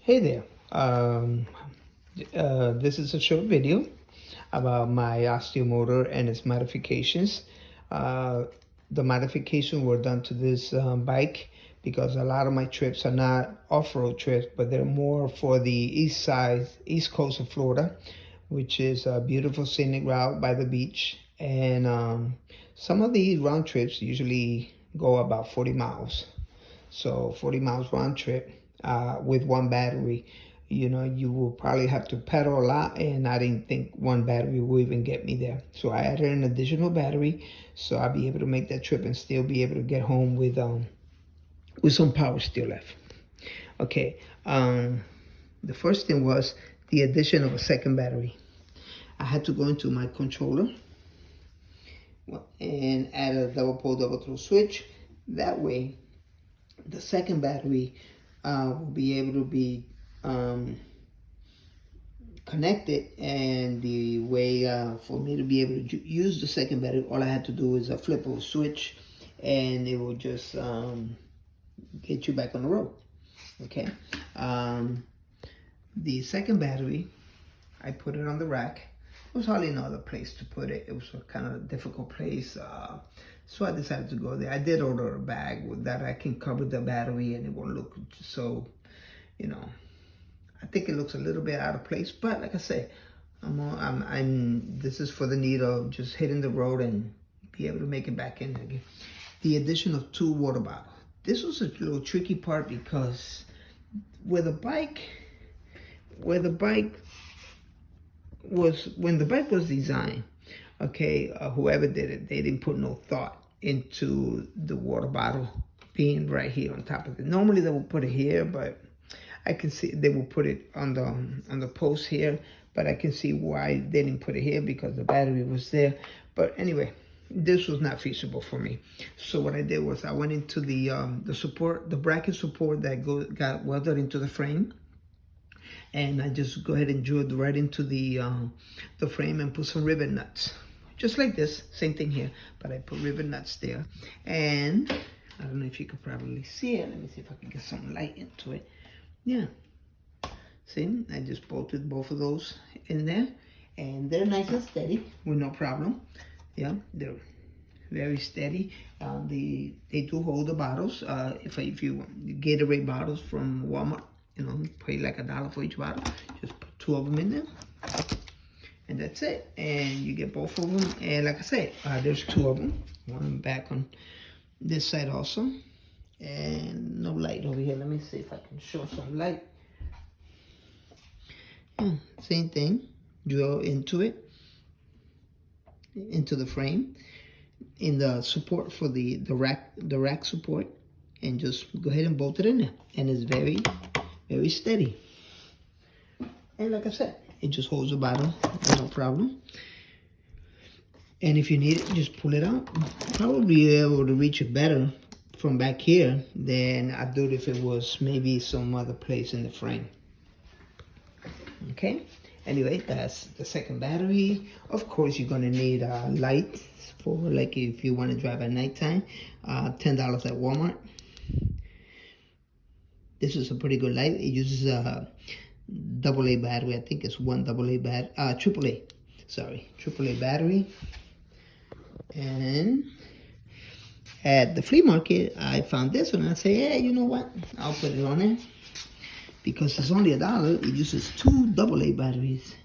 Hey there. This is a short video about my Ostiomotor and its modifications. The modifications were done to this bike because a lot of my trips are not off-road trips, but they're more for the east coast of Florida, which is a beautiful scenic route by the beach. And some of these round trips usually go about 40 miles. So 40 miles round trip with one battery. You know, you will probably have to pedal a lot, and I didn't think one battery would even get me there. So I added an additional battery, so I'll be able to make that trip and still be able to get home with some power still left. Okay, the first thing was the addition of a second battery. I had to go into my controller and add a double pole, double throw switch. That way, the second battery will be able to be connected, and the way for me to be able to use the second battery, all I had to do is a flip of a switch, and it will just get you back on the road. Okay, the second battery, I put it on the rack. There was hardly no other place to put it. It was a kind of a difficult place, so I decided to go there. I did order a bag with that I can cover the battery and it won't look so, you know, I think it looks a little bit out of place, but like I say, this is for the need of just hitting the road and be able to make it back in again. The addition of 2 water bottles. This was a little tricky part because when the bike was designed, okay, whoever did it, they didn't put no thought into the water bottle being right here on top of it. Normally they will put it here, but I can see they will put it on the post here, but I can see why they didn't put it here, because the battery was there. But anyway, this was not feasible for me. So what I did was I went into the bracket support that got welded into the frame, and I just go ahead and drilled right into the frame and put some rivet nuts, just like this. Same thing here, but I put rivet nuts there. And I don't know if you could probably see it. Let me see if I can get some light into it. Yeah, see, I just bolted both of those in there, and they're nice and steady with no problem. Yeah, they're very steady. They do hold the bottles. If you want Gatorade bottles from Walmart, you know, pay like $1 for each bottle. Just put 2 of them in there, and that's it. And you get both of them. And like I said, there's 2 of them. One back on this side also. And no light over here. Let me see if I can show some light. Yeah, same thing. Drill into it, into the frame, in the support for the rack support, and just go ahead and bolt it in there. And it's very, very steady. And like I said, it just holds the bottle, no problem. And if you need it, just pull it out. Probably be able to reach it better from back here than I'd do it if it was maybe some other place in the frame. Okay, anyway, that's the second battery. Of course, you're gonna need light for, like, if you want to drive at nighttime. $10 at Walmart. This is a pretty good light. It uses a AA battery. I think it's one AAA battery, AAA battery. And at the flea market, I found this one, and I say, hey, you know what? I'll put it on there because it's only $1. It uses 2 AA batteries,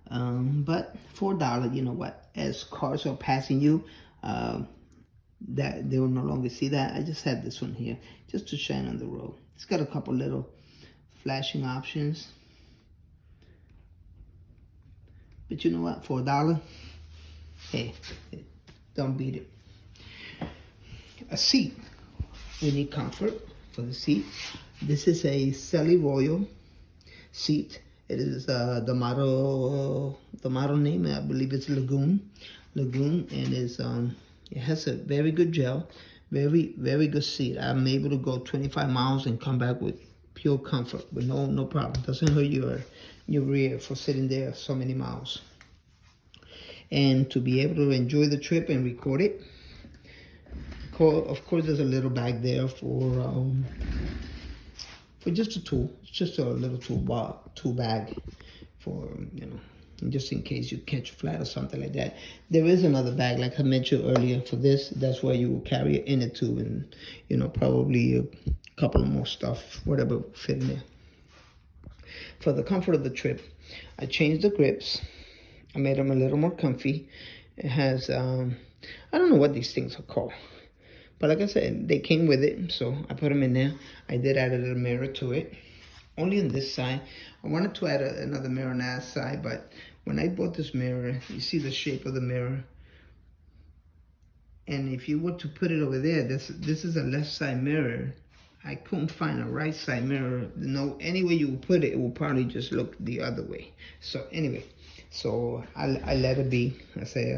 but for $1, you know what? As cars are passing you, that they will no longer see that. I just have this one here just to shine on the road. It's got a couple little flashing options, but you know what? For $1, hey, don't beat it. A seat. We need comfort for the seat. This is a Selly Royal seat. It is the model name, I believe it's Lagoon, and it has a very good gel, very good seat. I'm able to go 25 miles and come back with pure comfort, with no problem. Doesn't hurt your rear for sitting there so many miles. And to be able to enjoy the trip and record it. Of course, there's a little bag there for just a tool just a little tool bag for, you know, just in case you catch a flat or something like that. There is another bag, like I mentioned earlier, for this. That's where you will carry it in it too, and, you know, probably a couple of more stuff, whatever will fit in there. For the comfort of the trip, I changed the grips. I made them a little more comfy. It has, I don't know what these things are called, but like I said, they came with it, so I put them in there. I did add a little mirror to it, only on this side. I wanted to add another mirror on that side, but when I bought this mirror, you see the shape of the mirror. And if you were to put it over there, this is a left side mirror. I couldn't find a right side mirror. No, any way you put it, it will probably just look the other way. So anyway, so I let it be. I say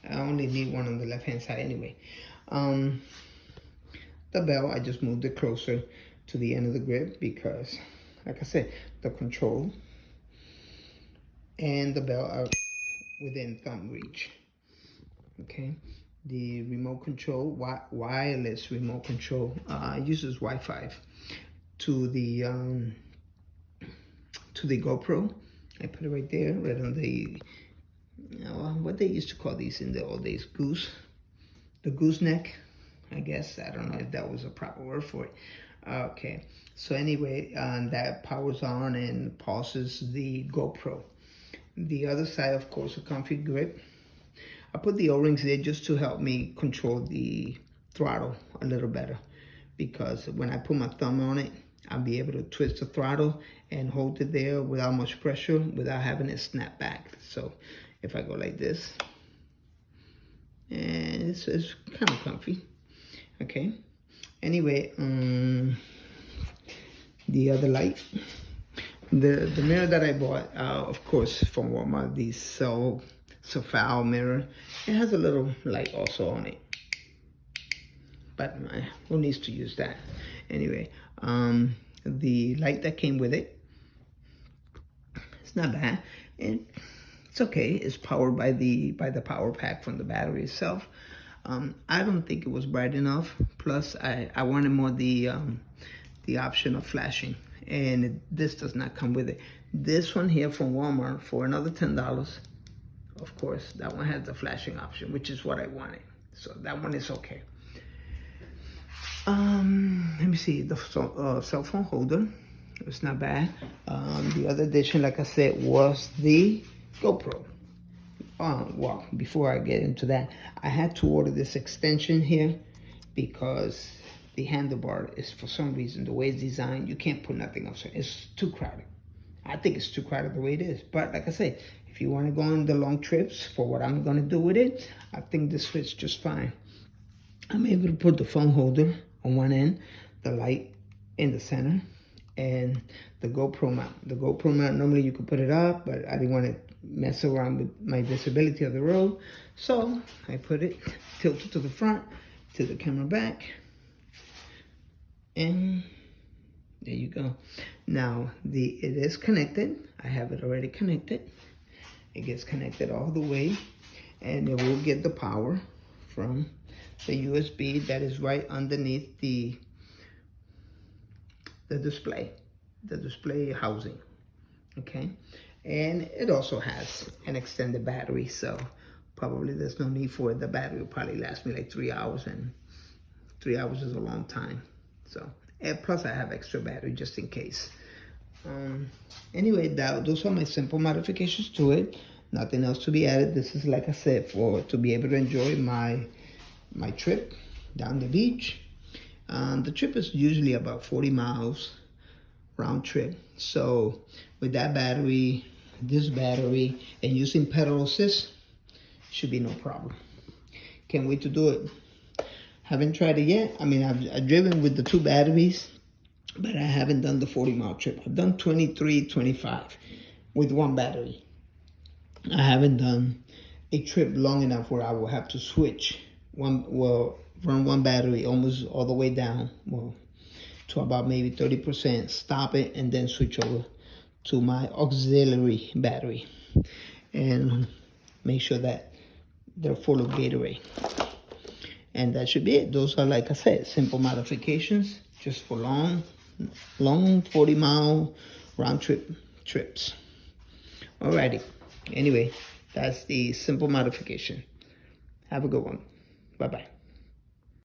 I only need one on the left hand side anyway. The bell, I just moved it closer to the end of the grip because, like I said, the control and the bell are within thumb reach. Okay, the remote control, wireless remote control, uses Wi-Fi to the GoPro. I put it right there, right on the, what they used to call these in the old days, the gooseneck, I guess. I don't know if that was a proper word for it. Okay, so anyway, that powers on and pauses the GoPro. The other side, of course, a comfy grip. I put the O-rings there just to help me control the throttle a little better, because when I put my thumb on it, I'll be able to twist the throttle and hold it there without much pressure, without having it snap back. So if I go like this, and it's kind of comfy. Okay, anyway, the other light, the mirror that I bought, of course, from Walmart, the Safal mirror, it has a little light also on it, but who needs to use that? Anyway, the light that came with it, it's not bad, and it's okay. It's powered by the power pack from the battery itself. I don't think it was bright enough. Plus, I wanted more the option of flashing, and this does not come with it. This one here from Walmart for another $10. Of course, that one has the flashing option, which is what I wanted. So that one is okay. Let me see, the cell phone holder. It's not bad. The other addition, like I said, was the GoPro. Well, before I get into that, I had to order this extension here because the handlebar is, for some reason, the way it's designed, you can't put nothing else. It's too crowded. I think it's too crowded the way it is. But like I said, if you want to go on the long trips for what I'm going to do with it, I think this fits just fine. I'm able to put the phone holder on one end, the light in the center, and the GoPro mount. The GoPro mount, normally you could put it up, but I didn't want to mess around with my visibility of the road. So I put it tilted to the front, to the camera back, and there you go. Now, it is connected. I have it already connected. It gets connected all the way, and it will get the power from the USB that is right underneath the display housing. Okay, and it also has an extended battery, so probably there's no need for it. The battery will probably last me like 3 hours, and 3 hours is a long time. So, and plus I have extra battery just in case. Anyway, those are my simple modifications to it. Nothing else to be added. This is, like I said, to be able to enjoy my trip down the beach. The trip is usually about 40 miles round trip. So with that battery, this battery, and using pedal assist, should be no problem. Can't wait to do it. Haven't tried it yet. I mean, I've driven with the 2 batteries, but I haven't done the 40-mile trip. I've done 23, 25 with 1 battery. I haven't done a trip long enough where I will have to switch run 1 battery almost all the way down, to about maybe 30%, stop it, and then switch over to my auxiliary battery and make sure that they're full of Gatorade. And that should be it. Those are, like I said, simple modifications, just for long long 40-mile round trips. Alrighty. Anyway, that's the simple modification. Have a good one. Bye-bye.